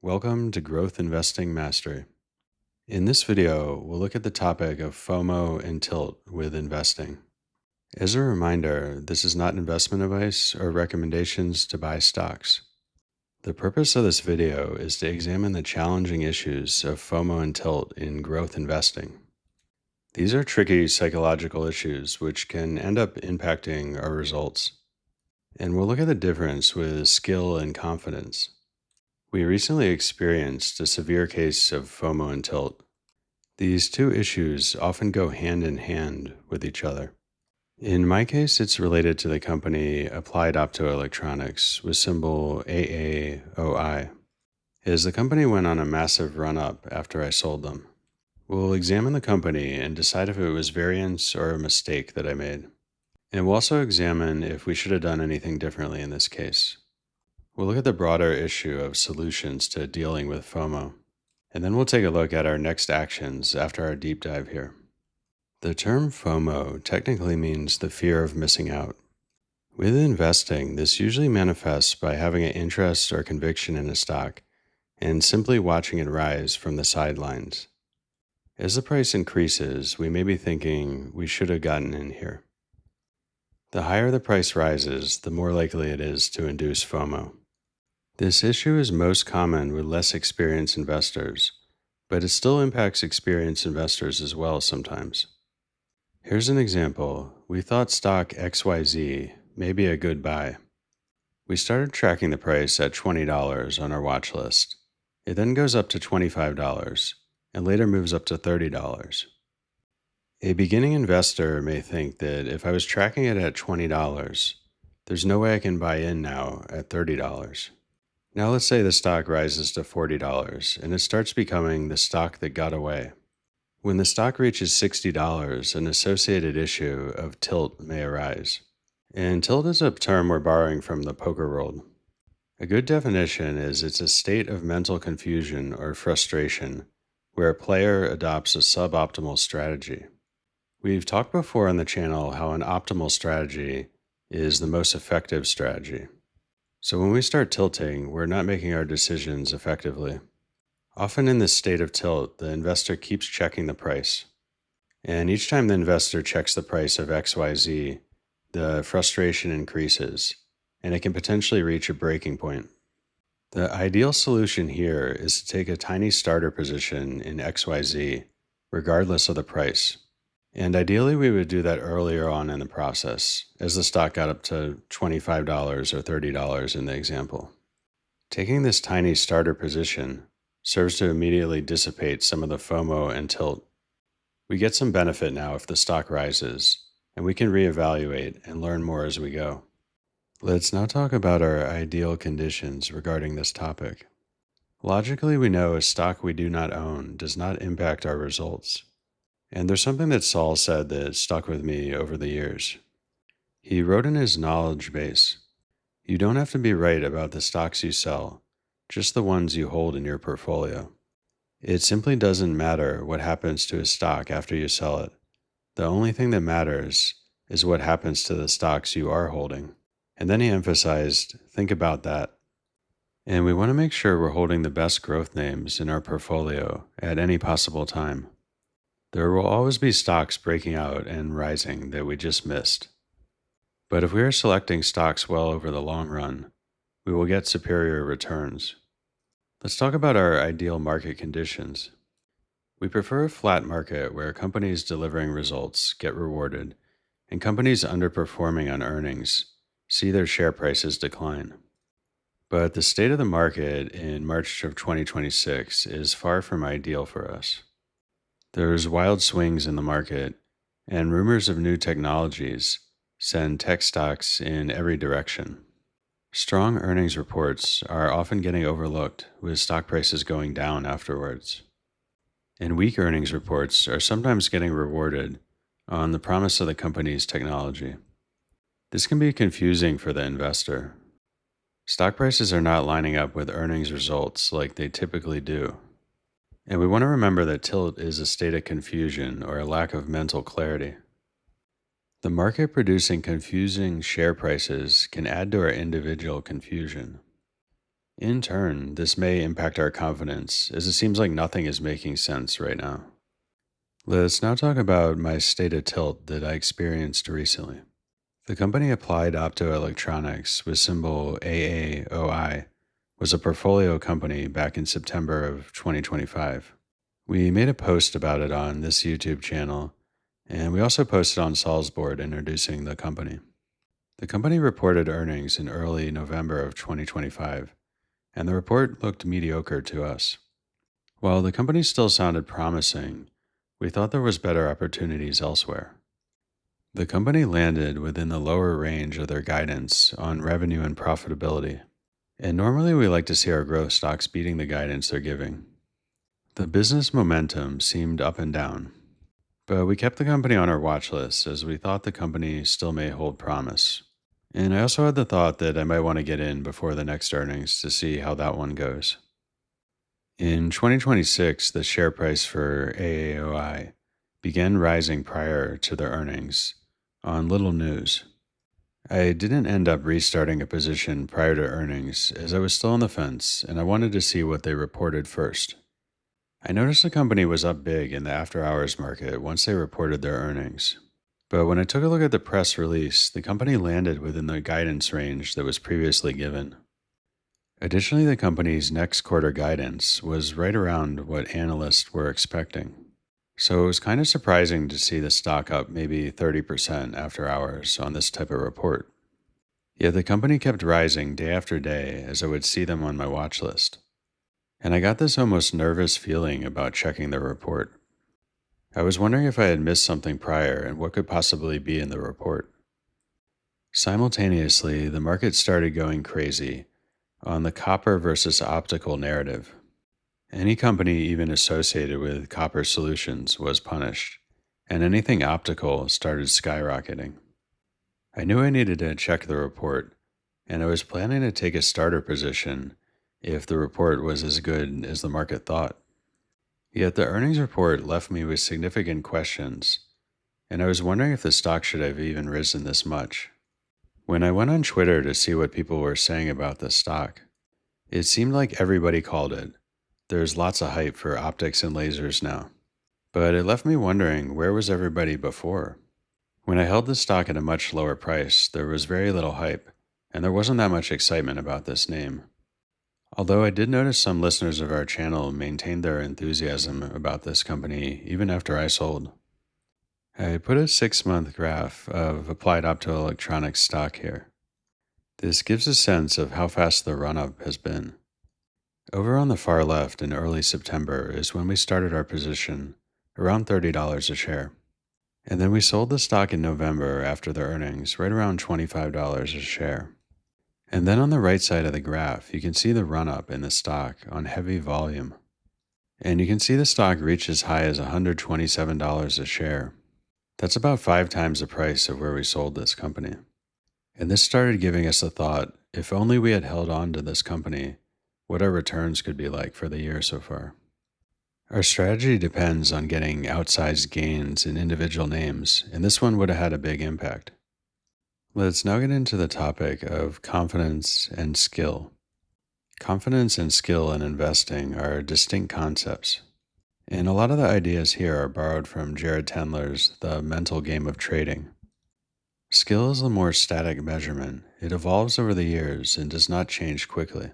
Welcome to Growth Investing Mastery. In this video, we'll look at the topic of FOMO and tilt with investing. As a reminder, this is not investment advice or recommendations to buy stocks. The purpose of this video is to examine the challenging issues of FOMO and tilt in growth investing. These are tricky psychological issues which can end up impacting our results. And we'll look at the difference with skill and confidence. We recently experienced a severe case of FOMO and tilt. These two issues often go hand in hand with each other. In my case, it's related to the company Applied Optoelectronics with symbol AAOI, as the company went on a massive run-up after I sold them. We'll examine the company and decide if it was variance or a mistake that I made. And we'll also examine if we should have done anything differently in this case. We'll look at the broader issue of solutions to dealing with FOMO, and then we'll take a look at our next actions after our deep dive here. The term FOMO technically means the fear of missing out. With investing, this usually manifests by having an interest or conviction in a stock and simply watching it rise from the sidelines. As the price increases, we may be thinking we should have gotten in here. The higher the price rises, the more likely it is to induce FOMO. This issue is most common with less experienced investors, but it still impacts experienced investors as well sometimes. Here's an example. We thought stock XYZ may be a good buy. We started tracking the price at $20 on our watch list. It then goes up to $25 and later moves up to $30. A beginning investor may think that if I was tracking it at $20, there's no way I can buy in now at $30. Now let's say the stock rises to $40 and it starts becoming the stock that got away. When the stock reaches $60, an associated issue of tilt may arise. And tilt is a term we're borrowing from the poker world. A good definition is it's a state of mental confusion or frustration where a player adopts a suboptimal strategy. We've talked before on the channel how an optimal strategy is the most effective strategy. So when we start tilting, we're not making our decisions effectively. Often in this state of tilt, the investor keeps checking the price. And each time the investor checks the price of XYZ, the frustration increases, and it can potentially reach a breaking point. The ideal solution here is to take a tiny starter position in XYZ, regardless of the price. And ideally, we would do that earlier on in the process, as the stock got up to $25 or $30 in the example. Taking this tiny starter position serves to immediately dissipate some of the FOMO and tilt. We get some benefit now if the stock rises, and we can reevaluate and learn more as we go. Let's now talk about our ideal conditions regarding this topic. Logically, we know a stock we do not own does not impact our results. And there's something that Saul said that stuck with me over the years. He wrote in his knowledge base, "You don't have to be right about the stocks you sell, just the ones you hold in your portfolio. It simply doesn't matter what happens to a stock after you sell it. The only thing that matters is what happens to the stocks you are holding." And then he emphasized, think about that. And we want to make sure we're holding the best growth names in our portfolio at any possible time. There will always be stocks breaking out and rising that we just missed. But if we are selecting stocks well over the long run, we will get superior returns. Let's talk about our ideal market conditions. We prefer a flat market where companies delivering results get rewarded and companies underperforming on earnings see their share prices decline. But the state of the market in March of 2026 is far from ideal for us. There's wild swings in the market, and rumors of new technologies send tech stocks in every direction. Strong earnings reports are often getting overlooked, with stock prices going down afterwards. And weak earnings reports are sometimes getting rewarded on the promise of the company's technology. This can be confusing for the investor. Stock prices are not lining up with earnings results like they typically do. And we want to remember that tilt is a state of confusion or a lack of mental clarity. The market producing confusing share prices can add to our individual confusion. In turn, this may impact our confidence, as it seems like nothing is making sense right now. Let's now talk about my state of tilt that I experienced recently. The company Applied Optoelectronics, with symbol AAOI, was a portfolio company back in September of 2025. We made a post about it on this YouTube channel, and we also posted on Saul's board introducing the company. The company reported earnings in early November of 2025, and the report looked mediocre to us. While the company still sounded promising, we thought there was better opportunities elsewhere. The company landed within the lower range of their guidance on revenue and profitability, and normally we like to see our growth stocks beating the guidance they're giving. The business momentum seemed up and down, but we kept the company on our watch list as we thought the company still may hold promise. And I also had the thought that I might want to get in before the next earnings to see how that one goes. In 2026, the share price for AAOI began rising prior to their earnings on little news. I didn't end up restarting a position prior to earnings as I was still on the fence and I wanted to see what they reported first. I noticed the company was up big in the after hours market once they reported their earnings. But when I took a look at the press release, the company landed within the guidance range that was previously given. Additionally, the company's next quarter guidance was right around what analysts were expecting. So it was kind of surprising to see the stock up maybe 30% after hours on this type of report. Yet the company kept rising day after day as I would see them on my watch list. And I got this almost nervous feeling about checking the report. I was wondering if I had missed something prior and what could possibly be in the report. Simultaneously, the market started going crazy on the copper versus optical narrative. Any company even associated with copper solutions was punished, and anything optical started skyrocketing. I knew I needed to check the report, and I was planning to take a starter position if the report was as good as the market thought. Yet the earnings report left me with significant questions, and I was wondering if the stock should have even risen this much. When I went on Twitter to see what people were saying about the stock, it seemed like everybody called it. There's lots of hype for optics and lasers now. But it left me wondering, where was everybody before? When I held the stock at a much lower price, there was very little hype, and there wasn't that much excitement about this name. Although I did notice some listeners of our channel maintained their enthusiasm about this company even after I sold. I put a 6-month graph of Applied Optoelectronics stock here. This gives a sense of how fast the run-up has been. Over on the far left in early September is when we started our position, around $30 a share. And then we sold the stock in November after the earnings, right around $25 a share. And then on the right side of the graph, you can see the run-up in the stock on heavy volume. And you can see the stock reach as high as $127 a share. That's about 5 times the price of where we sold this company. And this started giving us a thought, if only we had held on to this company, what our returns could be like for the year so far. Our strategy depends on getting outsized gains in individual names, and this one would have had a big impact. Let's now get into the topic of confidence and skill. Confidence and skill in investing are distinct concepts, and a lot of the ideas here are borrowed from Jared Tendler's The Mental Game of Trading. Skill is a more static measurement. It evolves over the years and does not change quickly.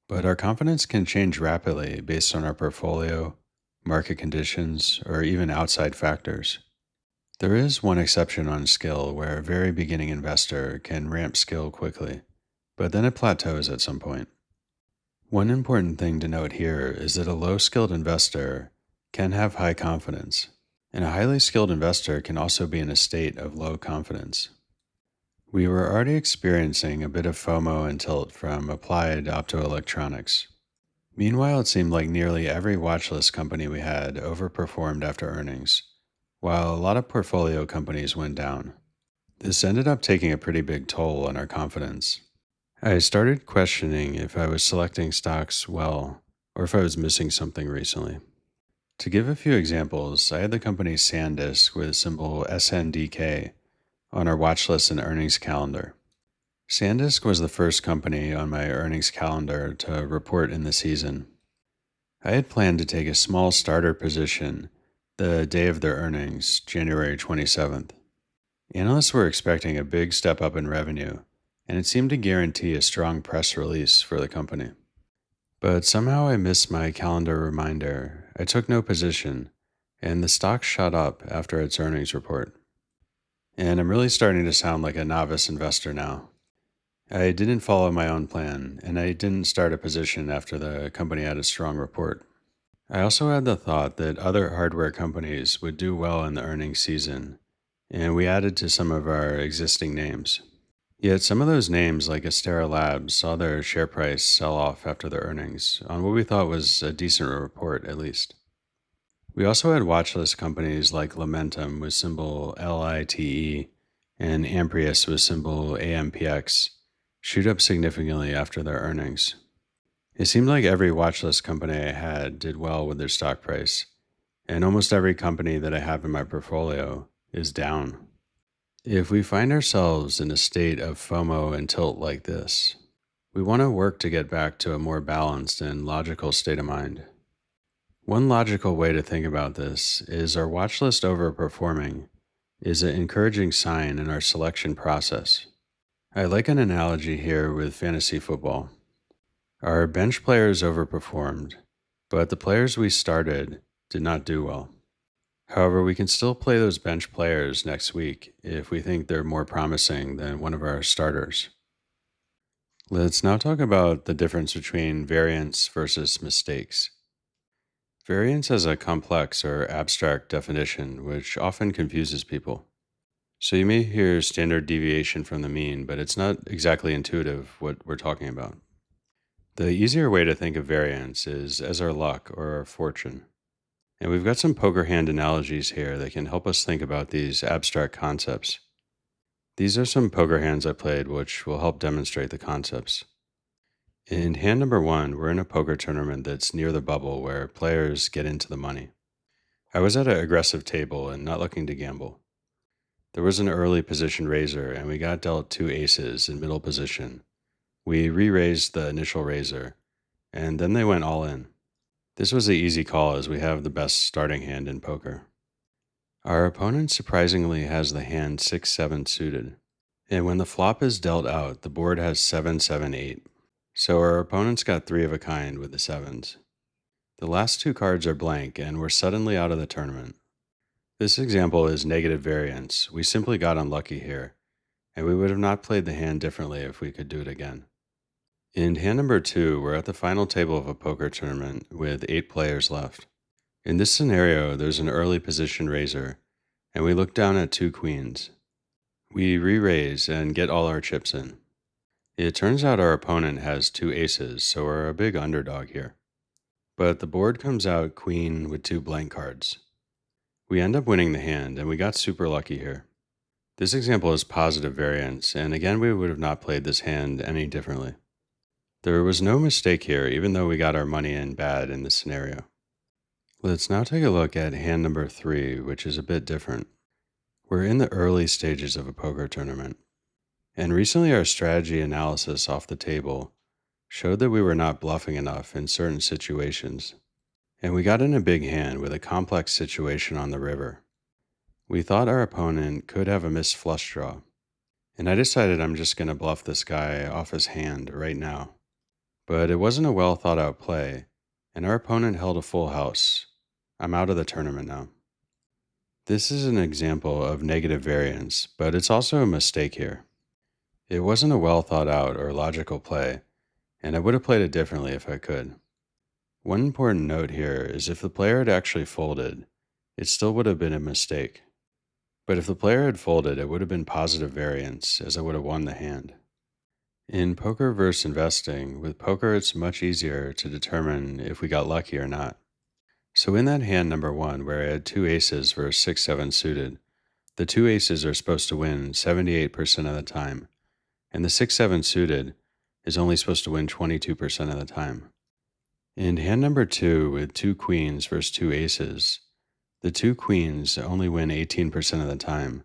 But our confidence can change rapidly based on our portfolio, market conditions, or even outside factors. There is one exception on skill where a very beginning investor can ramp skill quickly, but then it plateaus at some point. One important thing to note here is that a low-skilled investor can have high confidence, and a highly skilled investor can also be in a state of low confidence. We were already experiencing a bit of FOMO and tilt from Applied Optoelectronics. Meanwhile, it seemed like nearly every watchlist company we had overperformed after earnings, while a lot of portfolio companies went down. This ended up taking a pretty big toll on our confidence. I started questioning if I was selecting stocks well, or if I was missing something recently. To give a few examples, I had the company SanDisk with symbol SNDK on our watch list and earnings calendar. SanDisk was the first company on my earnings calendar to report in the season. I had planned to take a small starter position the day of their earnings, January 27th. Analysts were expecting a big step up in revenue, and it seemed to guarantee a strong press release for the company. But somehow I missed my calendar reminder. I took no position, and the stock shot up after its earnings report. And I'm really starting to sound like a novice investor now. I didn't follow my own plan, and I didn't start a position after the company had a strong report. I also had the thought that other hardware companies would do well in the earnings season, and we added to some of our existing names. Yet some of those names, like Astera Labs, saw their share price sell off after their earnings, on what we thought was a decent report at least. We also had watchlist companies like Lumentum with symbol LITE and Amprius with symbol AMPX shoot up significantly after their earnings. It seemed like every watchlist company I had did well with their stock price, and almost every company that I have in my portfolio is down. If we find ourselves in a state of FOMO and tilt like this, we want to work to get back to a more balanced and logical state of mind. One logical way to think about this is our watchlist overperforming is an encouraging sign in our selection process. I like an analogy here with fantasy football. Our bench players overperformed, but the players we started did not do well. However, we can still play those bench players next week if we think they're more promising than one of our starters. Let's now talk about the difference between variance versus mistakes. Variance has a complex or abstract definition, which often confuses people. So you may hear standard deviation from the mean, but it's not exactly intuitive what we're talking about. The easier way to think of variance is as our luck or our fortune. And we've got some poker hand analogies here that can help us think about these abstract concepts. These are some poker hands I played which will help demonstrate the concepts. In hand number 1, we're in a poker tournament that's near the bubble where players get into the money. I was at an aggressive table and not looking to gamble. There was an early position raiser and we got dealt 2 aces in middle position. We re-raised the initial raiser, and then they went all in. This was an easy call as we have the best starting hand in poker. Our opponent surprisingly has the hand 6-7 suited, and when the flop is dealt out, the board has 7-7-8. So our opponent's got 3 of a kind with the 7s. The last 2 cards are blank, and we're suddenly out of the tournament. This example is negative variance. We simply got unlucky here, and we would have not played the hand differently if we could do it again. In hand number 2, we're at the final table of a poker tournament with 8 players left. In this scenario, there's an early position raiser, and we look down at 2 queens. We re-raise and get all our chips in. It turns out our opponent has 2 aces, so we're a big underdog here. But the board comes out queen with 2 blank cards. We end up winning the hand, and we got super lucky here. This example is positive variance, and again we would have not played this hand any differently. There was no mistake here, even though we got our money in bad in this scenario. Let's now take a look at hand number 3, which is a bit different. We're in the early stages of a poker tournament, and recently our strategy analysis off the table showed that we were not bluffing enough in certain situations, and we got in a big hand with a complex situation on the river. We thought our opponent could have a missed flush draw, and I decided I'm just going to bluff this guy off his hand right now. But it wasn't a well thought out play, and our opponent held a full house. I'm out of the tournament now. This is an example of negative variance, but it's also a mistake here. It wasn't a well thought out or logical play, and I would have played it differently if I could. One important note here is if the player had actually folded, it still would have been a mistake. But if the player had folded, it would have been positive variance, as I would have won the hand. In poker versus investing, with poker it's much easier to determine if we got lucky or not. So in that hand number 1, where I had 2 aces versus 6-7 suited, the 2 aces are supposed to win 78% of the time, and the 6-7 suited is only supposed to win 22% of the time. In hand number 2, with 2 queens versus 2 aces, the 2 queens only win 18% of the time,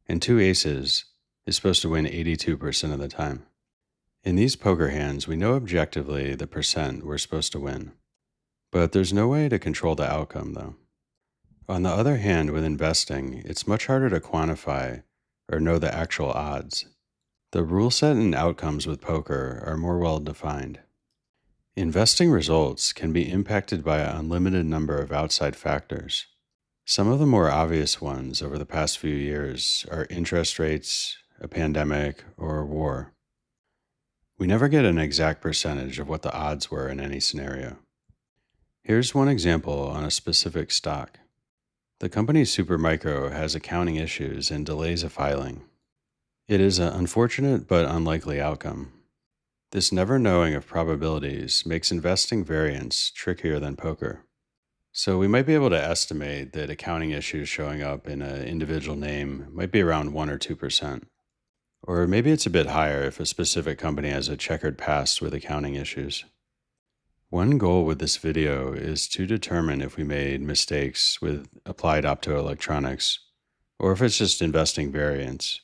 and 2 aces is supposed to win 82% of the time. In these poker hands, we know objectively the percent we're supposed to win, but there's no way to control the outcome though. On the other hand, with investing, it's much harder to quantify or know the actual odds. The rule set and outcomes with poker are more well defined. Investing results can be impacted by an unlimited number of outside factors. Some of the more obvious ones over the past few years are interest rates, a pandemic, or war. We never get an exact percentage of what the odds were in any scenario. Here's one example on a specific stock. The company Supermicro has accounting issues and delays of filing. It is an unfortunate but unlikely outcome. This never knowing of probabilities makes investing variance trickier than poker. So we might be able to estimate that accounting issues showing up in an individual name might be around 1 or 2%. Or maybe it's a bit higher if a specific company has a checkered past with accounting issues. One goal with this video is to determine if we made mistakes with Applied Optoelectronics, or if it's just investing variance.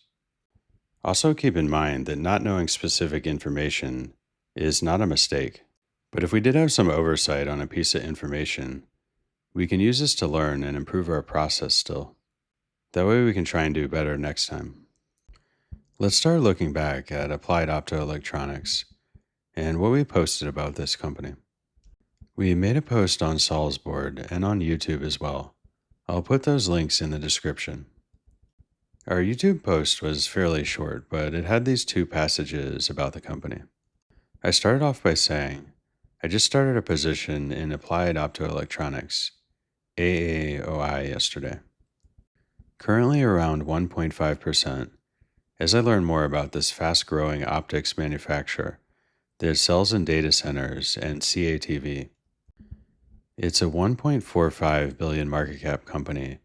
Also keep in mind that not knowing specific information is not a mistake. But if we did have some oversight on a piece of information, we can use this to learn and improve our process still. That way we can try and do better next time. Let's start looking back at Applied Optoelectronics and what we posted about this company. We made a post on Saul's board and on YouTube as well. I'll put those links in the description. Our YouTube post was fairly short, but it had these two passages about the company. I started off by saying, I just started a position in Applied Optoelectronics AAOI yesterday. Currently around 1.5%, as I learn more about this fast-growing optics manufacturer that sells in data centers and CATV. It's a 1.45 billion market cap company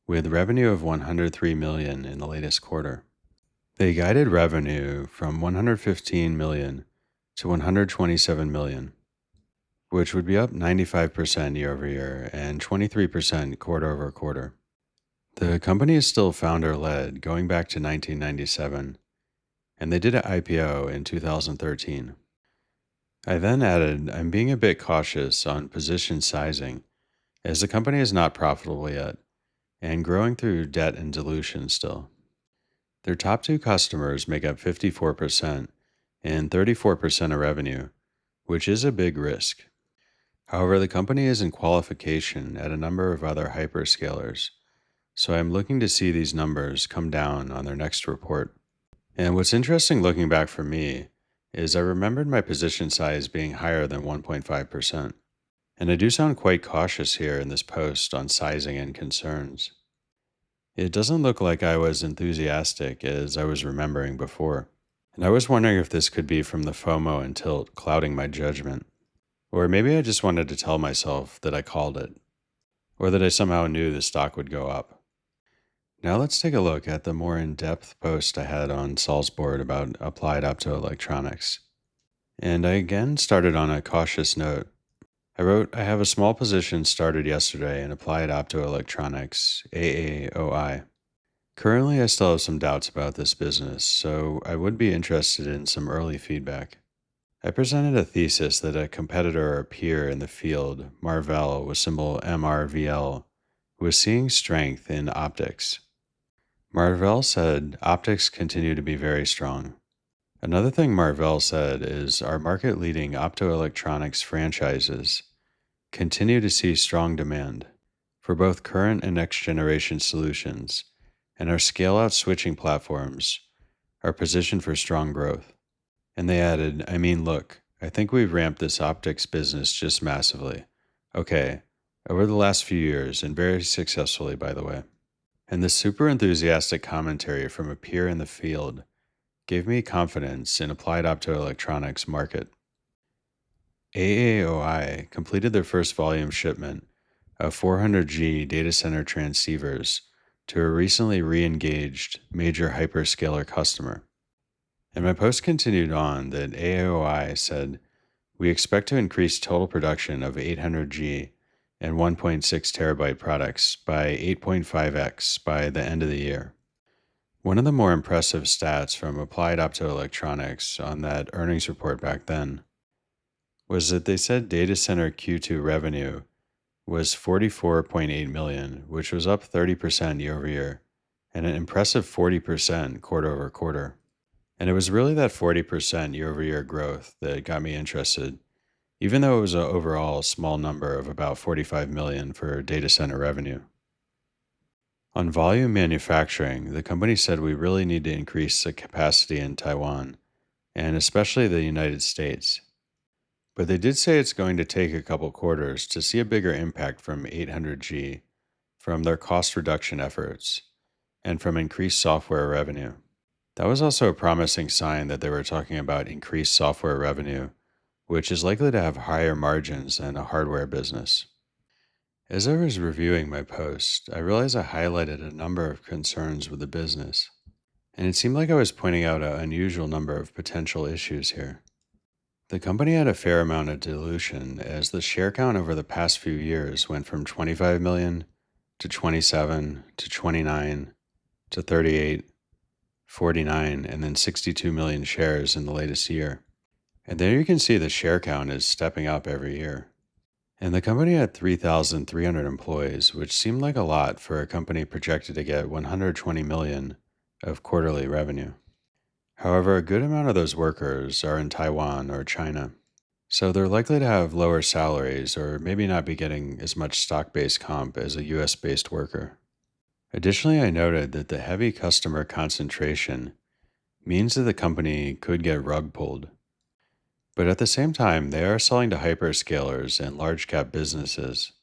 with revenue of 103 million in the latest quarter. They guided revenue from 115 million to 127 million, which would be up 95% year over year and 23% quarter over quarter. The company is still founder-led going back to 1997, and they did an IPO in 2013. I then added, I'm being a bit cautious on position sizing, as the company is not profitable yet, and growing through debt and dilution still. Their top two customers make up 54% and 34% of revenue, which is a big risk. However, the company is in qualification at a number of other hyperscalers, so I'm looking to see these numbers come down on their next report. And what's interesting looking back for me is I remembered my position size being higher than 1.5%. And I do sound quite cautious here in this post on sizing and concerns. It doesn't look like I was enthusiastic as I was remembering before. And I was wondering if this could be from the FOMO and tilt clouding my judgment. Or maybe I just wanted to tell myself that I called it. Or that I somehow knew the stock would go up. Now let's take a look at the more in-depth post I had on Saul's board about Applied Optoelectronics. And I again started on a cautious note. I wrote, I have a small position started yesterday in Applied Optoelectronics AAOI. Currently, I still have some doubts about this business, so I would be interested in some early feedback. I presented a thesis that a competitor or peer in the field, Marvell with symbol MRVL, was seeing strength in optics. Marvell said optics continue to be very strong. Another thing Marvell said is our market-leading optoelectronics franchises continue to see strong demand for both current and next-generation solutions, and our scale-out switching platforms are positioned for strong growth. And they added, look, I think we've ramped this optics business just massively. Okay, over the last few years, and very successfully, by the way. And this super enthusiastic commentary from a peer in the field gave me confidence in Applied Optoelectronics market. AAOI completed their first volume shipment of 400G data center transceivers to a recently re-engaged major hyperscaler customer. And my post continued on that AAOI said, we expect to increase total production of 800G and 1.6 terabyte products by 8.5x by the end of the year. One of the more impressive stats from Applied Optoelectronics on that earnings report back then was that they said data center Q2 revenue was 44.8 million, which was up 30% year over year and an impressive 40% quarter over quarter. And it was really that 40% year over year growth that got me interested, even though it was an overall small number of about 45 million for data center revenue. On volume manufacturing, the company said we really need to increase the capacity in Taiwan, and especially the United States. But they did say it's going to take a couple quarters to see a bigger impact from 800G, from their cost reduction efforts, and from increased software revenue. That was also a promising sign that they were talking about increased software revenue, which is likely to have higher margins than a hardware business. As I was reviewing my post, I realized I highlighted a number of concerns with the business, and it seemed like I was pointing out an unusual number of potential issues here. The company had a fair amount of dilution as the share count over the past few years went from 25 million to 27 to 29 to 38, 49, and then 62 million shares in the latest year. And there you can see the share count is stepping up every year. And the company had 3,300 employees, which seemed like a lot for a company projected to get 120 million of quarterly revenue. However, a good amount of those workers are in Taiwan or China, so they're likely to have lower salaries or maybe not be getting as much stock-based comp as a US-based worker. Additionally, I noted that the heavy customer concentration means that the company could get rug pulled. But at the same time, they are selling to hyperscalers and large cap businesses.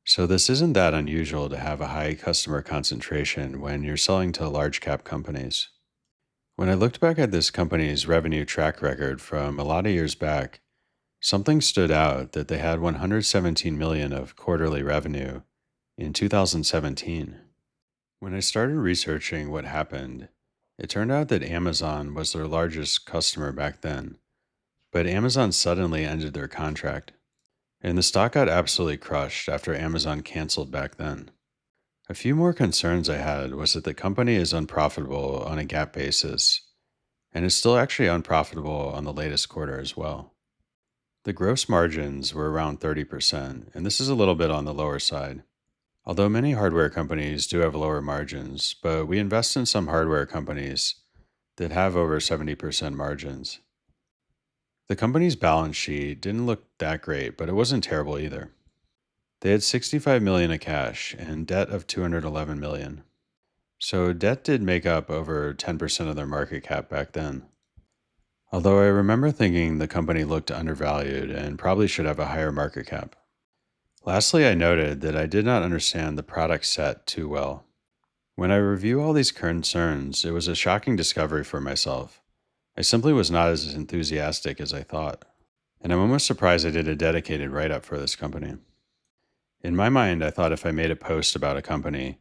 So this isn't that unusual to have a high customer concentration when you're selling to large cap companies. When I looked back at this company's revenue track record from a lot of years back, something stood out that they had 117 million of quarterly revenue in 2017. When I started researching what happened, it turned out that Amazon was their largest customer back then, but Amazon suddenly ended their contract, and the stock got absolutely crushed after Amazon canceled back then. A few more concerns I had was that the company is unprofitable on a GAAP basis, and is still actually unprofitable on the latest quarter as well. The gross margins were around 30%, and this is a little bit on the lower side. Although many hardware companies do have lower margins, but we invest in some hardware companies that have over 70% margins. The company's balance sheet didn't look that great, but it wasn't terrible either. They had 65 million of cash and debt of 211 million. So debt did make up over 10% of their market cap back then. Although I remember thinking the company looked undervalued and probably should have a higher market cap. Lastly, I noted that I did not understand the product set too well. When I review all these concerns, it was a shocking discovery for myself. I simply was not as enthusiastic as I thought, and I'm almost surprised I did a dedicated write-up for this company. In my mind, I thought if I made a post about a company,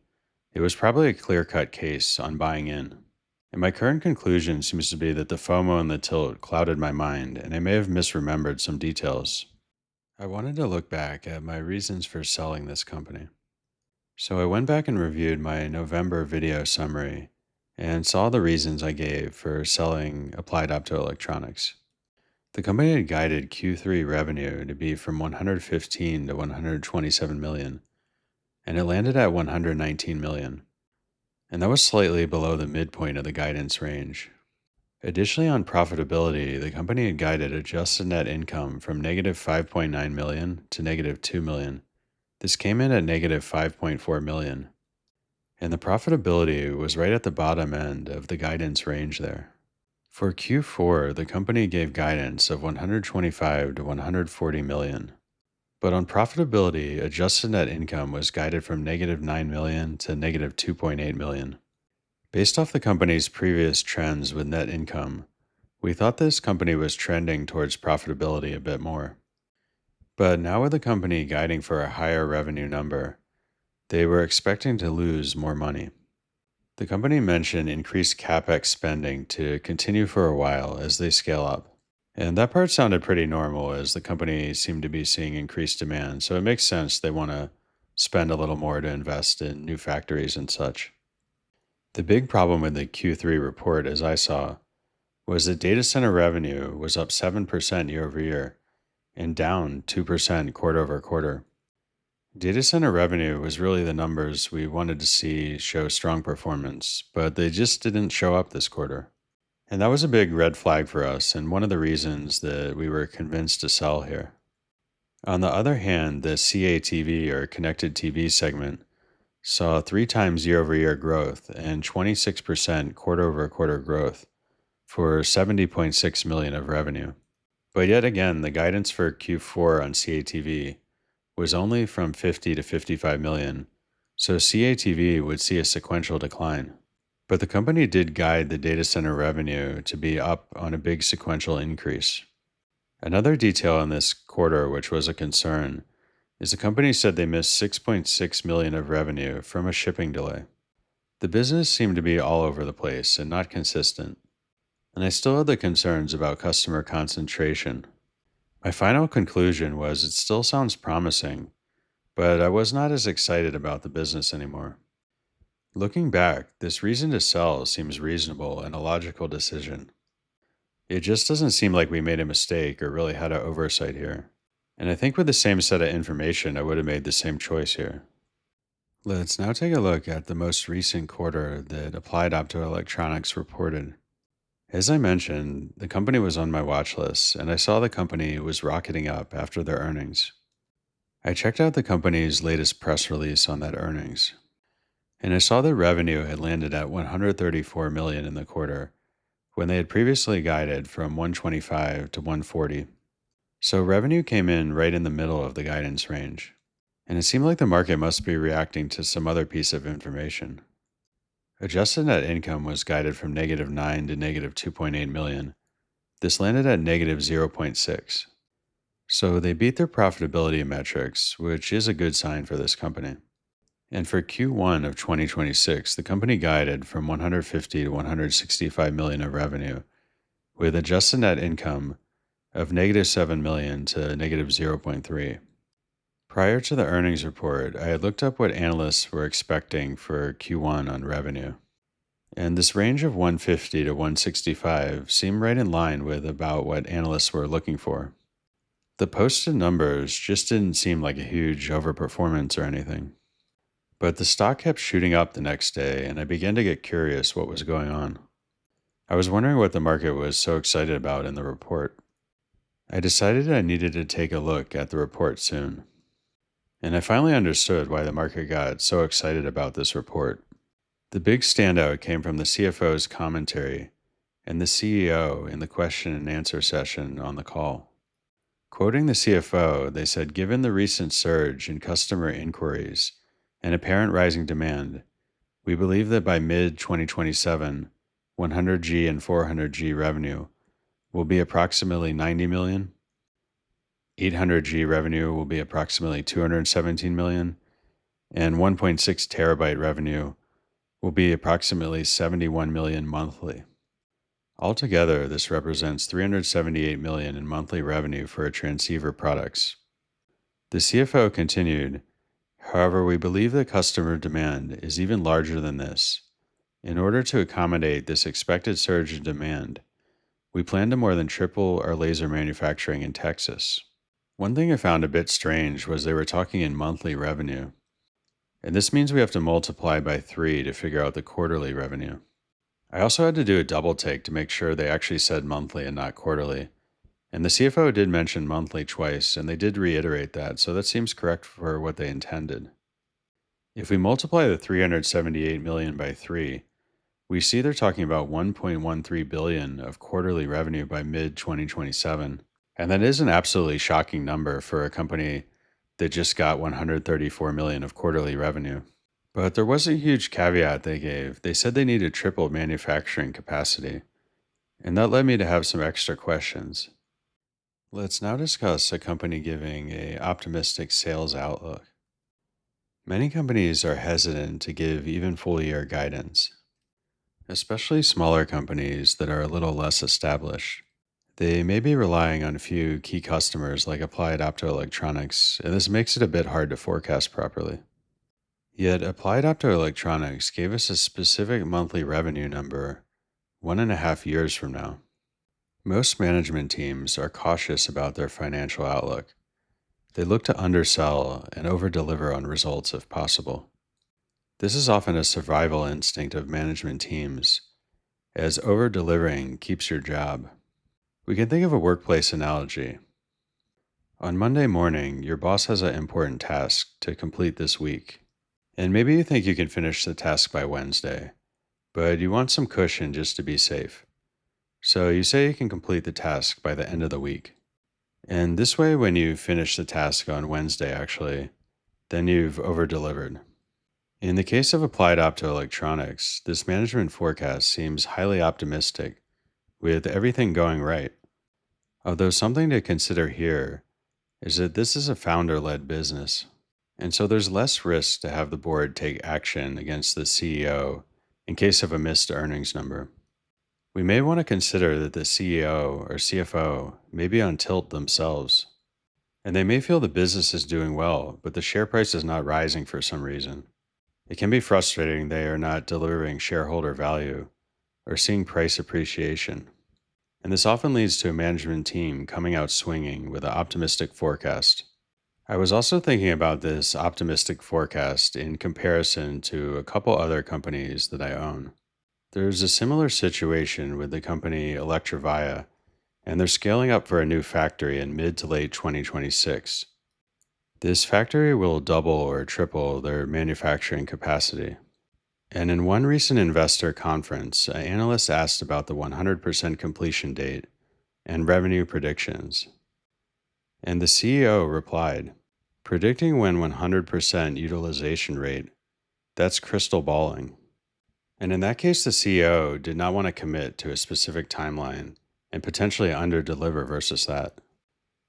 it was probably a clear-cut case on buying in. And my current conclusion seems to be that the FOMO and the tilt clouded my mind, and I may have misremembered some details. I wanted to look back at my reasons for selling this company. So I went back and reviewed my November video summary and saw the reasons I gave for selling Applied Optoelectronics. The company had guided Q3 revenue to be from 115 to 127 million, and it landed at 119 million. And that was slightly below the midpoint of the guidance range. Additionally, on profitability, the company had guided adjusted net income from negative 5.9 million to negative 2 million. This came in at negative 5.4 million. And the profitability was right at the bottom end of the guidance range there. For Q4, the company gave guidance of 125 to 140 million. But on profitability, adjusted net income was guided from negative 9 million to negative 2.8 million. Based off the company's previous trends with net income, we thought this company was trending towards profitability a bit more. But now with the company guiding for a higher revenue number, they were expecting to lose more money. The company mentioned increased CapEx spending to continue for a while as they scale up. And that part sounded pretty normal as the company seemed to be seeing increased demand, so it makes sense they want to spend a little more to invest in new factories and such. The big problem with the Q3 report, as I saw, was that data center revenue was up 7% year over year and down 2% quarter over quarter. Data center revenue was really the numbers we wanted to see show strong performance, but they just didn't show up this quarter. And that was a big red flag for us, and one of the reasons that we were convinced to sell here. On the other hand, the CATV, or connected TV segment, saw 3 times year over year growth and 26% quarter over quarter growth for 70.6 million of revenue. But yet again, the guidance for Q4 on CATV was only from 50 to 55 million, so CATV would see a sequential decline. But the company did guide the data center revenue to be up on a big sequential increase. Another detail in this quarter, which was a concern, is the company said they missed 6.6 million of revenue from a shipping delay. The business seemed to be all over the place and not consistent, and I still had the concerns about customer concentration. My final conclusion was it still sounds promising, but I was not as excited about the business anymore. Looking back, this reason to sell seems reasonable and a logical decision. It just doesn't seem like we made a mistake or really had an oversight here. And I think with the same set of information, I would have made the same choice here. Let's now take a look at the most recent quarter that Applied Optoelectronics reported. As I mentioned, the company was on my watch list, and I saw the company was rocketing up after their earnings. I checked out the company's latest press release on that earnings, and I saw that revenue had landed at 134 million in the quarter, when they had previously guided from 125 to 140. So revenue came in right in the middle of the guidance range, and it seemed like the market must be reacting to some other piece of information. Adjusted net income was guided from -9 to -2.8 million. This landed at -0.6. So they beat their profitability metrics, which is a good sign for this company. And for Q1 of 2026, the company guided from 150 to 165 million of revenue, with adjusted net income of -7 million to -0.3. Prior to the earnings report, I had looked up what analysts were expecting for Q1 on revenue, and this range of 150 to 165 seemed right in line with about what analysts were looking for. The posted numbers just didn't seem like a huge overperformance or anything. But the stock kept shooting up the next day, and I began to get curious what was going on. I was wondering what the market was so excited about in the report. I decided I needed to take a look at the report soon. And I finally understood why the market got so excited about this report. The big standout came from the CFO's commentary and the CEO in the question and answer session on the call. Quoting the CFO, they said, "Given the recent surge in customer inquiries and apparent rising demand, we believe that by mid-2027, 100G and 400G revenue will be approximately 90 million, 800G revenue will be approximately 217 million, and 1.6 terabyte revenue will be approximately 71 million monthly. Altogether, this represents 378 million in monthly revenue for our transceiver products." The CFO continued, "However, we believe that customer demand is even larger than this. In order to accommodate this expected surge in demand, we plan to more than triple our laser manufacturing in Texas." One thing I found a bit strange was they were talking in monthly revenue. And this means we have to multiply by 3 to figure out the quarterly revenue. I also had to do a double take to make sure they actually said monthly and not quarterly. And the CFO did mention monthly twice, and they did reiterate that, so that seems correct for what they intended. If we multiply the 378 million by 3, we see they're talking about 1.13 billion of quarterly revenue by mid-2027. And that is an absolutely shocking number for a company that just got 134 million of quarterly revenue. But there was a huge caveat they gave. They said they needed triple manufacturing capacity. And that led me to have some extra questions. Let's now discuss a company giving an optimistic sales outlook. Many companies are hesitant to give even full year guidance, especially smaller companies that are a little less established. They may be relying on a few key customers like Applied Optoelectronics, and this makes it a bit hard to forecast properly. Yet Applied Optoelectronics gave us a specific monthly revenue number 1.5 years from now. Most management teams are cautious about their financial outlook. They look to undersell and overdeliver on results if possible. This is often a survival instinct of management teams, as over-delivering keeps your job. We can think of a workplace analogy. On Monday morning, your boss has an important task to complete this week, and maybe you think you can finish the task by Wednesday, but you want some cushion just to be safe. So you say you can complete the task by the end of the week. And this way, when you finish the task on Wednesday, then you've over-delivered. In the case of Applied Optoelectronics, this management forecast seems highly optimistic, with everything going right. Although something to consider here is that this is a founder-led business, and so there's less risk to have the board take action against the CEO in case of a missed earnings number. We may want to consider that the CEO or CFO may be on tilt themselves, and they may feel the business is doing well, but the share price is not rising for some reason. It can be frustrating they are not delivering shareholder value or seeing price appreciation. And this often leads to a management team coming out swinging with an optimistic forecast. I was also thinking about this optimistic forecast in comparison to a couple other companies that I own. There's a similar situation with the company Electrovaya, and they're scaling up for a new factory in mid to late 2026. This factory will double or triple their manufacturing capacity. And in one recent investor conference, an analyst asked about the 100% completion date and revenue predictions. And the CEO replied, predicting when 100% utilization rate, that's crystal balling. And in that case, the CEO did not want to commit to a specific timeline and potentially under-deliver versus that.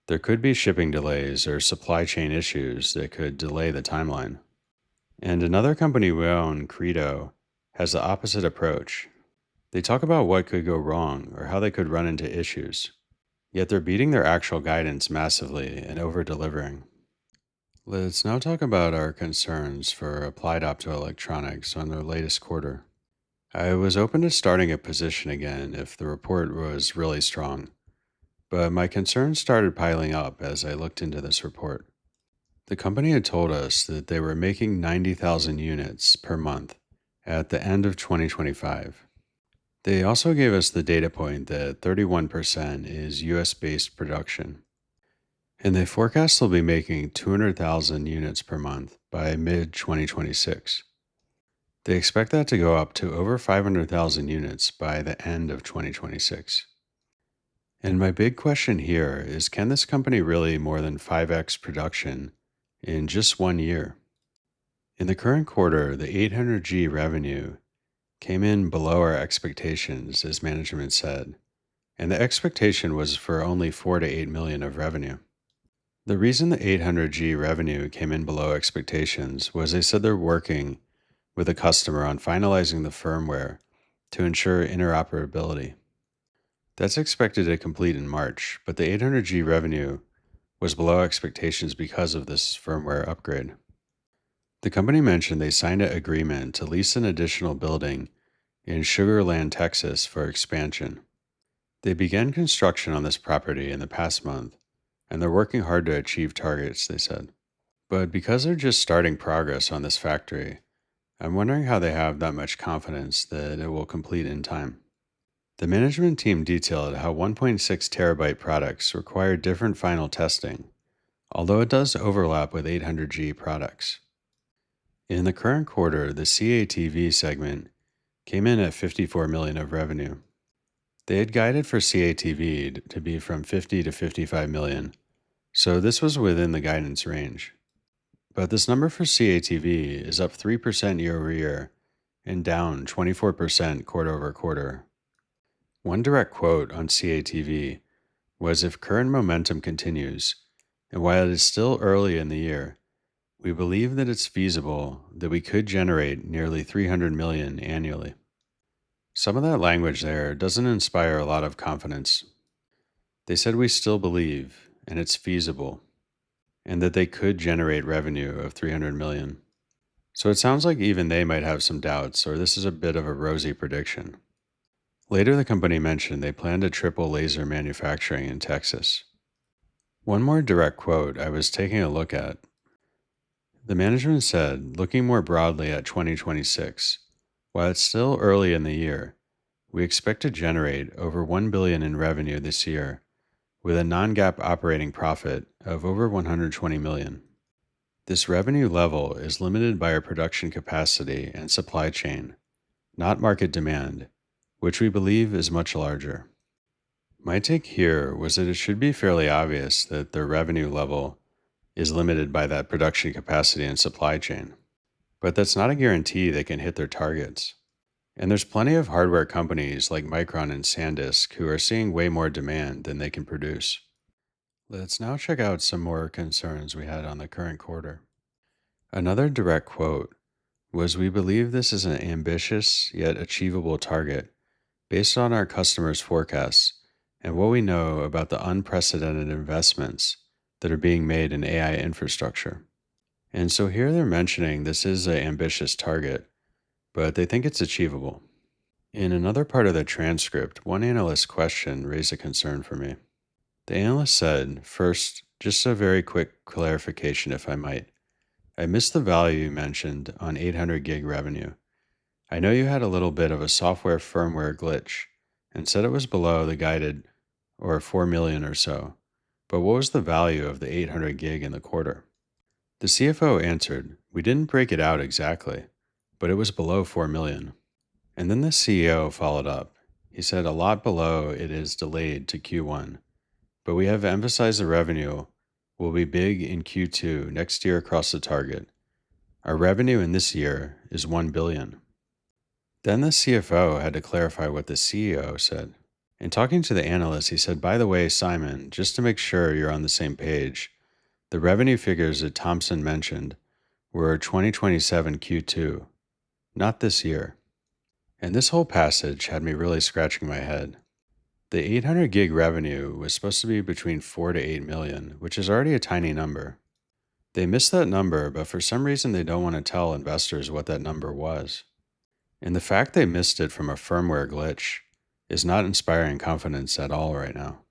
There could be shipping delays or supply chain issues that could delay the timeline. And another company we own, Credo, has the opposite approach. They talk about what could go wrong or how they could run into issues, yet they're beating their actual guidance massively and over-delivering. Let's now talk about our concerns for Applied Optoelectronics on their latest quarter. I was open to starting a position again if the report was really strong, but my concerns started piling up as I looked into this report. The company had told us that they were making 90,000 units per month at the end of 2025. They also gave us the data point that 31% is US-based production, and they forecast they'll be making 200,000 units per month by mid-2026. They expect that to go up to over 500,000 units by the end of 2026. And my big question here is, can this company really more than 5x production in just 1 year? In the current quarter, the 800G revenue came in below our expectations, as management said, and the expectation was for only 4 to 8 million of revenue. The reason the 800G revenue came in below expectations was they said they're working with a customer on finalizing the firmware to ensure interoperability. That's expected to complete in March, but the 800G revenue was below expectations because of this firmware upgrade. The company mentioned they signed an agreement to lease an additional building in Sugar Land, Texas for expansion. They began construction on this property in the past month, and they're working hard to achieve targets, they said. But because they're just starting progress on this factory, I'm wondering how they have that much confidence that it will complete in time. The management team detailed how 1.6 terabyte products require different final testing, although it does overlap with 800G products. In the current quarter, the CATV segment came in at 54 million of revenue. They had guided for CATV to be from 50 to 55 million, so this was within the guidance range. But this number for CATV is up 3% year over year and down 24% quarter over quarter. One direct quote on CATV was, "If current momentum continues, and while it is still early in the year, we believe that it's feasible that we could generate nearly 300 million annually." Some of that language there doesn't inspire a lot of confidence. They said we still believe, and it's feasible, and that they could generate revenue of 300 million. So it sounds like even they might have some doubts, or this is a bit of a rosy prediction. Later, the company mentioned they plan to triple laser manufacturing in Texas. One more direct quote I was taking a look at. The management said, looking more broadly at 2026, while it's still early in the year, we expect to generate over $1 billion in revenue this year, with a non-GAAP operating profit of over $120 million. This revenue level is limited by our production capacity and supply chain, not market demand, which we believe is much larger. My take here was that it should be fairly obvious that their revenue level is limited by that production capacity and supply chain. But that's not a guarantee they can hit their targets. And there's plenty of hardware companies like Micron and SanDisk who are seeing way more demand than they can produce. Let's now check out some more concerns we had on the current quarter. Another direct quote was, "We believe this is an ambitious yet achievable target based on our customers' forecasts and what we know about the unprecedented investments that are being made in AI infrastructure." And so here they're mentioning this is an ambitious target, but they think it's achievable. In another part of the transcript, one analyst's question raised a concern for me. The analyst said, first, just a very quick clarification if I might. I missed the value you mentioned on 800 gig revenue. I know you had a little bit of a software firmware glitch and said it was below the guided or 4 million or so, but what was the value of the 800 gig in the quarter? The CFO answered, we didn't break it out exactly, but it was below 4 million. And then the CEO followed up. He said a lot below it is delayed to Q1, but we have emphasized the revenue will be big in Q2 next year across the target. Our revenue in this year is 1 billion. Then the CFO had to clarify what the CEO said. In talking to the analyst, he said, by the way, Simon, just to make sure you're on the same page, the revenue figures that Thompson mentioned were 2027 Q2, not this year. And this whole passage had me really scratching my head. The 800 gig revenue was supposed to be between 4 to 8 million, which is already a tiny number. They missed that number, but for some reason they don't want to tell investors what that number was. And the fact they missed it from a firmware glitch is not inspiring confidence at all right now.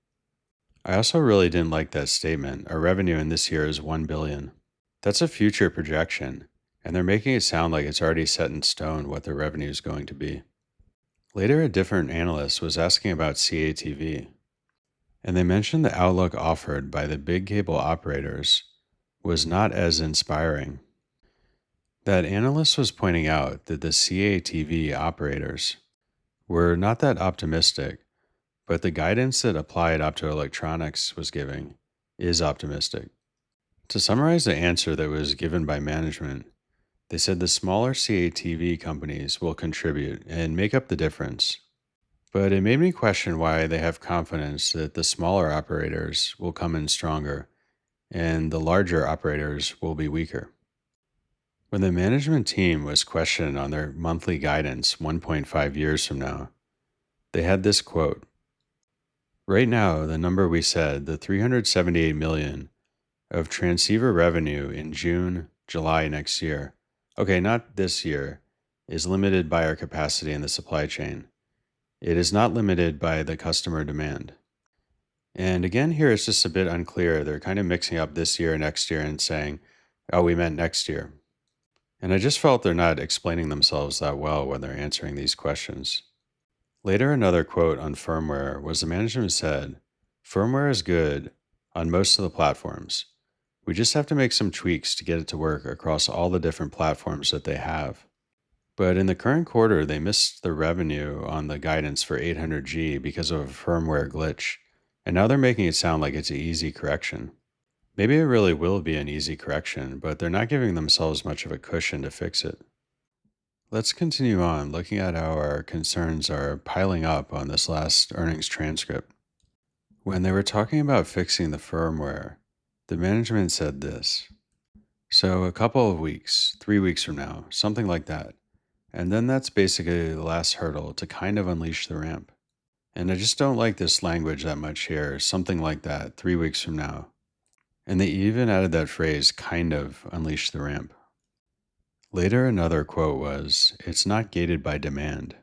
I also really didn't like that statement, our revenue in this year is 1 billion. That's a future projection, and they're making it sound like it's already set in stone what their revenue is going to be. Later, a different analyst was asking about CATV, and they mentioned the outlook offered by the big cable operators was not as inspiring. That analyst was pointing out that the CATV operators were not that optimistic, but the guidance that Applied Optoelectronics was giving is optimistic. To summarize the answer that was given by management, they said the smaller CATV companies will contribute and make up the difference. But it made me question why they have confidence that the smaller operators will come in stronger and the larger operators will be weaker. When the management team was questioned on their monthly guidance 1.5 years from now, they had this quote, right now, the number we said, the 378 million of transceiver revenue in June, July next year, okay, not this year, is limited by our capacity in the supply chain. It is not limited by the customer demand. And again, here it's just a bit unclear. They're kind of mixing up this year and next year and saying, oh, we meant next year. And I just felt they're not explaining themselves that well when they're answering these questions. Later, another quote on firmware was the management said, firmware is good on most of the platforms. We just have to make some tweaks to get it to work across all the different platforms that they have. But in the current quarter, they missed the revenue on the guidance for 800G because of a firmware glitch. And now they're making it sound like it's an easy correction. Maybe it really will be an easy correction, but they're not giving themselves much of a cushion to fix it. Let's continue on looking at how our concerns are piling up on this last earnings transcript. When they were talking about fixing the firmware, the management said this. So a couple of weeks, 3 weeks from now, something like that. And then that's basically the last hurdle to kind of unleash the ramp. And I just don't like this language that much here, something like that, 3 weeks from now. And they even added that phrase, kind of unleash the ramp. Later, another quote was, "It's not gated by demand.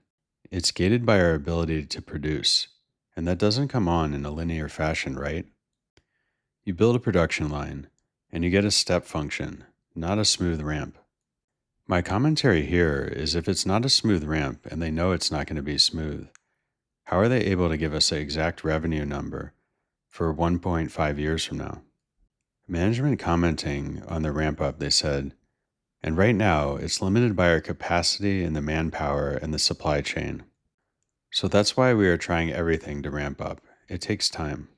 It's gated by our ability to produce. And that doesn't come on in a linear fashion, right? You build a production line, and you get a step function, not a smooth ramp." My commentary here is if it's not a smooth ramp and they know it's not going to be smooth, how are they able to give us an exact revenue number for 1.5 years from now? Management commenting on the ramp up, they said, "And right now it's limited by our capacity and the manpower and the supply chain. So that's why we are trying everything to ramp up. It takes time."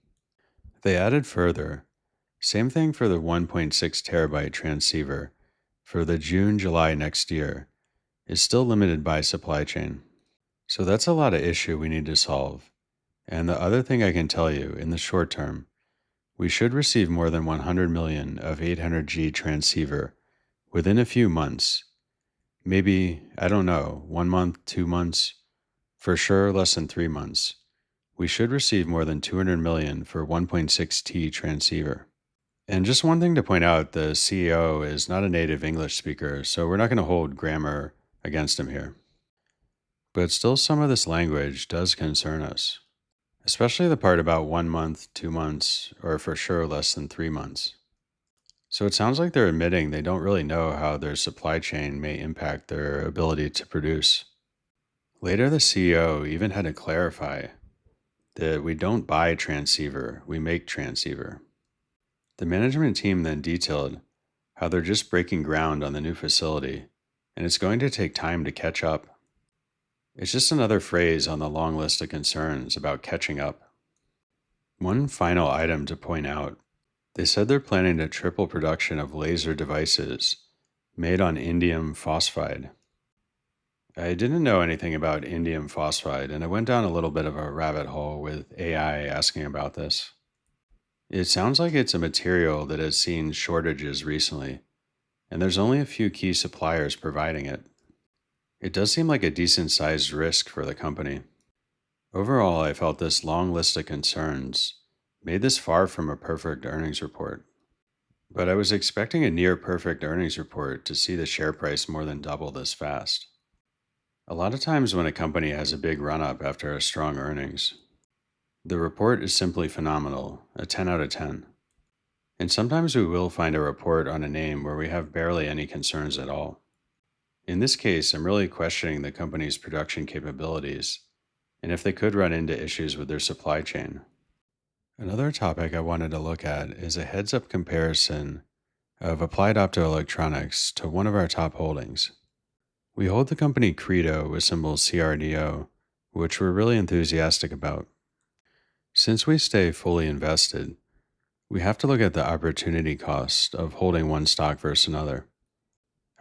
They added further, "Same thing for the 1.6 terabyte transceiver for the June-July next year is still limited by supply chain. So that's a lot of issue we need to solve. And the other thing I can tell you, in the short term, we should receive more than 100 million of 800G transceiver within a few months. Maybe, I don't know, 1 month, 2 months, for sure less than 3 months. We should receive more than 200 million for 1.6T transceiver." And just one thing to point out, the CEO is not a native English speaker, so we're not going to hold grammar against him here. But still, some of this language does concern us, especially the part about 1 month, 2 months, or for sure less than 3 months. So it sounds like they're admitting they don't really know how their supply chain may impact their ability to produce. Later, the CEO even had to clarify that we don't buy transceiver, we make transceiver. The management team then detailed how they're just breaking ground on the new facility, and it's going to take time to catch up. It's just another phrase on the long list of concerns about catching up. One final item to point out, they said they're planning to triple production of laser devices made on indium phosphide. I didn't know anything about indium phosphide, and I went down a little bit of a rabbit hole with AI asking about this. It sounds like it's a material that has seen shortages recently, and there's only a few key suppliers providing it. It does seem like a decent sized risk for the company. Overall, I felt this long list of concerns made this far from a perfect earnings report. But I was expecting a near perfect earnings report to see the share price more than double this fast. A lot of times when a company has a big run up after a strong earnings, the report is simply phenomenal, a 10 out of 10. And sometimes we will find a report on a name where we have barely any concerns at all. In this case, I'm really questioning the company's production capabilities and if they could run into issues with their supply chain. Another topic I wanted to look at is a heads-up comparison of Applied Optoelectronics to one of our top holdings. We hold the company Credo with symbol CRDO, which we're really enthusiastic about. Since we stay fully invested, we have to look at the opportunity cost of holding one stock versus another.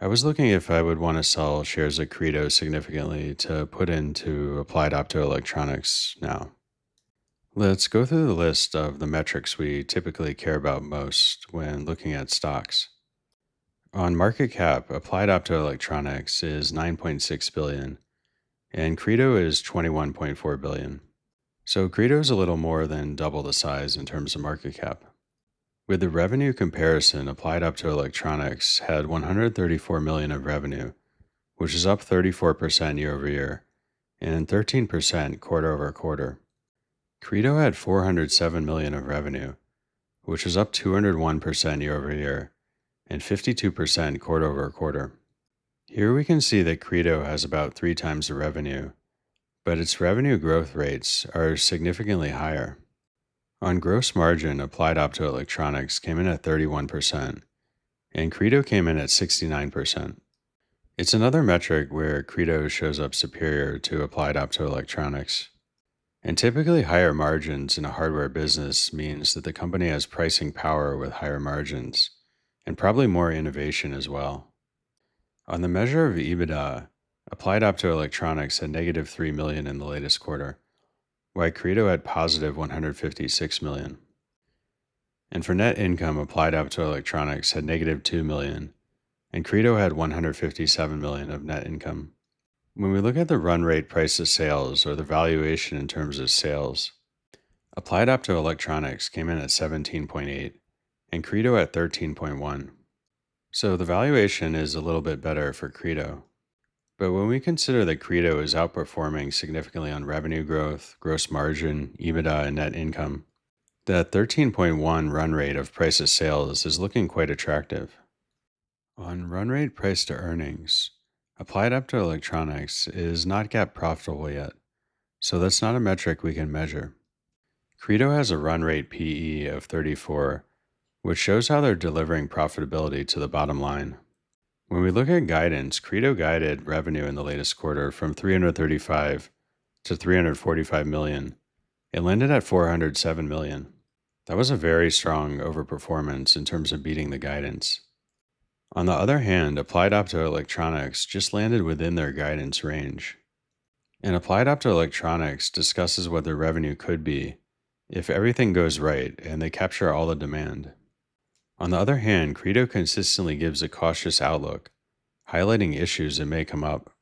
I was looking if I would want to sell shares of Credo significantly to put into Applied Optoelectronics now. Let's go through the list of the metrics we typically care about most when looking at stocks. On market cap, Applied Optoelectronics is 9.6 billion and Credo is 21.4 billion. So Credo is a little more than double the size in terms of market cap. With the revenue comparison, Applied Optoelectronics had 134 million of revenue, which is up 34% year over year and 13% quarter over quarter. Credo had 407 million of revenue, which is up 201% year over year and 52% quarter over quarter. Here we can see that Credo has about 3 times the revenue, but its revenue growth rates are significantly higher. On gross margin, Applied Optoelectronics came in at 31%, and Credo came in at 69%. It's another metric where Credo shows up superior to Applied Optoelectronics. And typically higher margins in a hardware business means that the company has pricing power with higher margins, and probably more innovation as well. On the measure of EBITDA, Applied Optoelectronics had negative 3 million in the latest quarter, while Credo had positive 156 million. And for net income, Applied Optoelectronics had negative 2 million, and Credo had 157 million of net income. When we look at the run rate price of sales or the valuation in terms of sales, Applied Optoelectronics came in at 17.8 and Credo at 13.1. So the valuation is a little bit better for Credo. But when we consider that Credo is outperforming significantly on revenue growth, gross margin, EBITDA, and net income, that 13.1 run rate of price to sales is looking quite attractive. On run rate price to earnings, Applied Optoelectronics is not GAAP profitable yet, so that's not a metric we can measure. Credo has a run rate PE of 34, which shows how they're delivering profitability to the bottom line. When we look at guidance, Credo guided revenue in the latest quarter from 335 to 345 million. It landed at 407 million. That was a very strong overperformance in terms of beating the guidance. On the other hand, Applied Optoelectronics just landed within their guidance range. And Applied Optoelectronics discusses what their revenue could be if everything goes right and they capture all the demand. On the other hand, Credo consistently gives a cautious outlook, highlighting issues that may come up.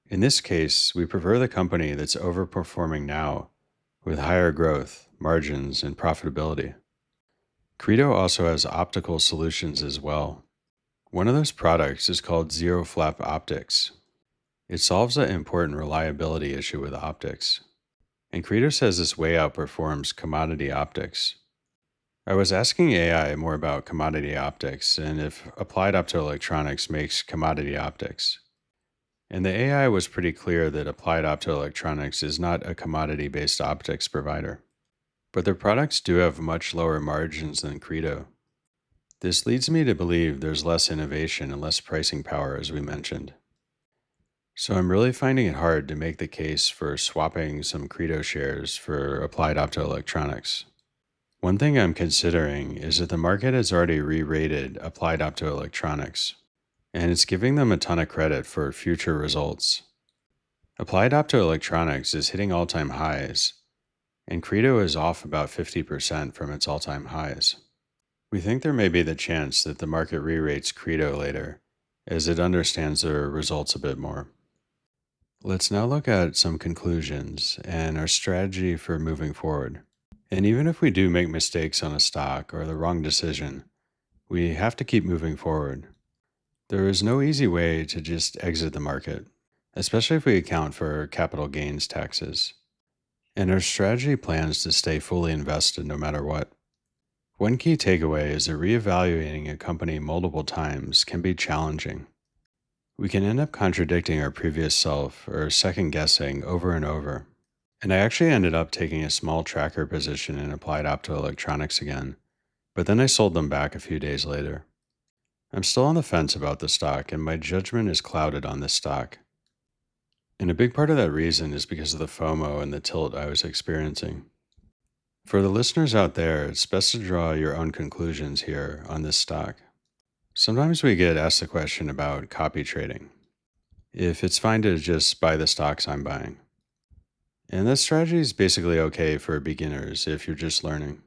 In this case, we prefer the company that's overperforming now with higher growth, margins, and profitability. Credo also has optical solutions as well. One of those products is called Zero Flap Optics. It solves an important reliability issue with optics. And Credo says this way outperforms commodity optics. I was asking AI more about commodity optics and if Applied Optoelectronics makes commodity optics. And the AI was pretty clear that Applied Optoelectronics is not a commodity-based optics provider. But their products do have much lower margins than Credo. This leads me to believe there's less innovation and less pricing power, as we mentioned. So I'm really finding it hard to make the case for swapping some Credo shares for Applied Optoelectronics. One thing I'm considering is that the market has already re-rated Applied Optoelectronics, and it's giving them a ton of credit for future results. Applied Optoelectronics is hitting all-time highs, and Credo is off about 50% from its all-time highs. We think there may be the chance that the market re-rates Credo later, as it understands their results a bit more. Let's now look at some conclusions and our strategy for moving forward. And even if we do make mistakes on a stock or the wrong decision, we have to keep moving forward. There is no easy way to just exit the market, especially if we account for capital gains taxes. And our strategy plans to stay fully invested no matter what. One key takeaway is that reevaluating a company multiple times can be challenging. We can end up contradicting our previous self or second guessing over and over. And I actually ended up taking a small tracker position in Applied Optoelectronics again, but then I sold them back a few days later. I'm still on the fence about the stock, and my judgment is clouded on this stock. And a big part of that reason is because of the FOMO and the tilt I was experiencing. For the listeners out there, it's best to draw your own conclusions here on this stock. Sometimes we get asked the question about copy trading, if it's fine to just buy the stocks I'm buying. And that strategy is basically okay for beginners if you're just learning.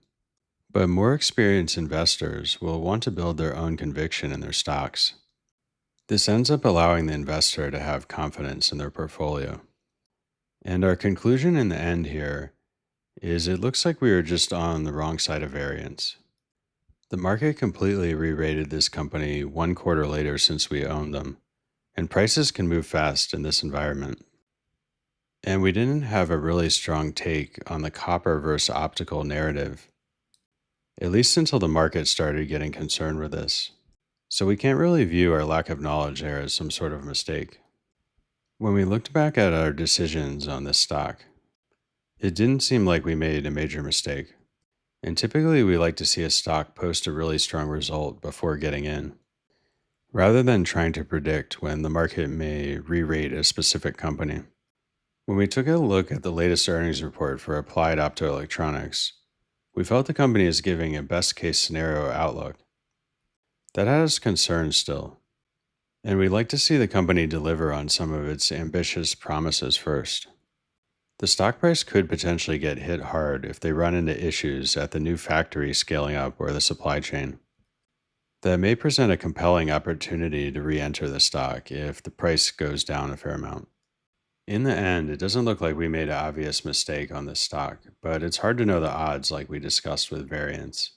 But more experienced investors will want to build their own conviction in their stocks. This ends up allowing the investor to have confidence in their portfolio. And our conclusion in the end here is it looks like we were just on the wrong side of variance. The market completely re-rated this company 1 quarter later since we owned them, and prices can move fast in this environment. And we didn't have a really strong take on the copper versus optical narrative, at least until the market started getting concerned with this. So we can't really view our lack of knowledge there as some sort of mistake. When we looked back at our decisions on this stock, it didn't seem like we made a major mistake. And typically we like to see a stock post a really strong result before getting in, rather than trying to predict when the market may re-rate a specific company. When we took a look at the latest earnings report for Applied Optoelectronics, we felt the company is giving a best-case scenario outlook. That has concerns still, and we'd like to see the company deliver on some of its ambitious promises first. The stock price could potentially get hit hard if they run into issues at the new factory scaling up or the supply chain. That may present a compelling opportunity to re-enter the stock if the price goes down a fair amount. In the end, it doesn't look like we made an obvious mistake on this stock, but it's hard to know the odds like we discussed with Variance.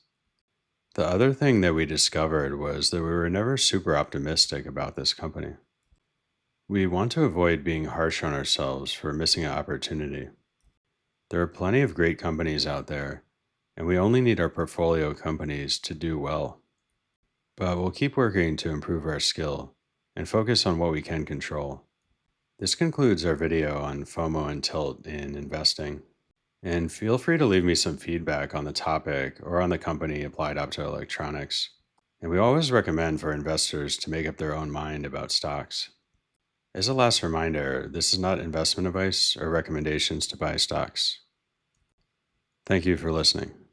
The other thing that we discovered was that we were never super optimistic about this company. We want to avoid being harsh on ourselves for missing an opportunity. There are plenty of great companies out there, and we only need our portfolio companies to do well. But we'll keep working to improve our skill and focus on what we can control. This concludes our video on FOMO and tilt in investing. And feel free to leave me some feedback on the topic or on the company Applied Optoelectronics. And we always recommend for investors to make up their own mind about stocks. As a last reminder, this is not investment advice or recommendations to buy stocks. Thank you for listening.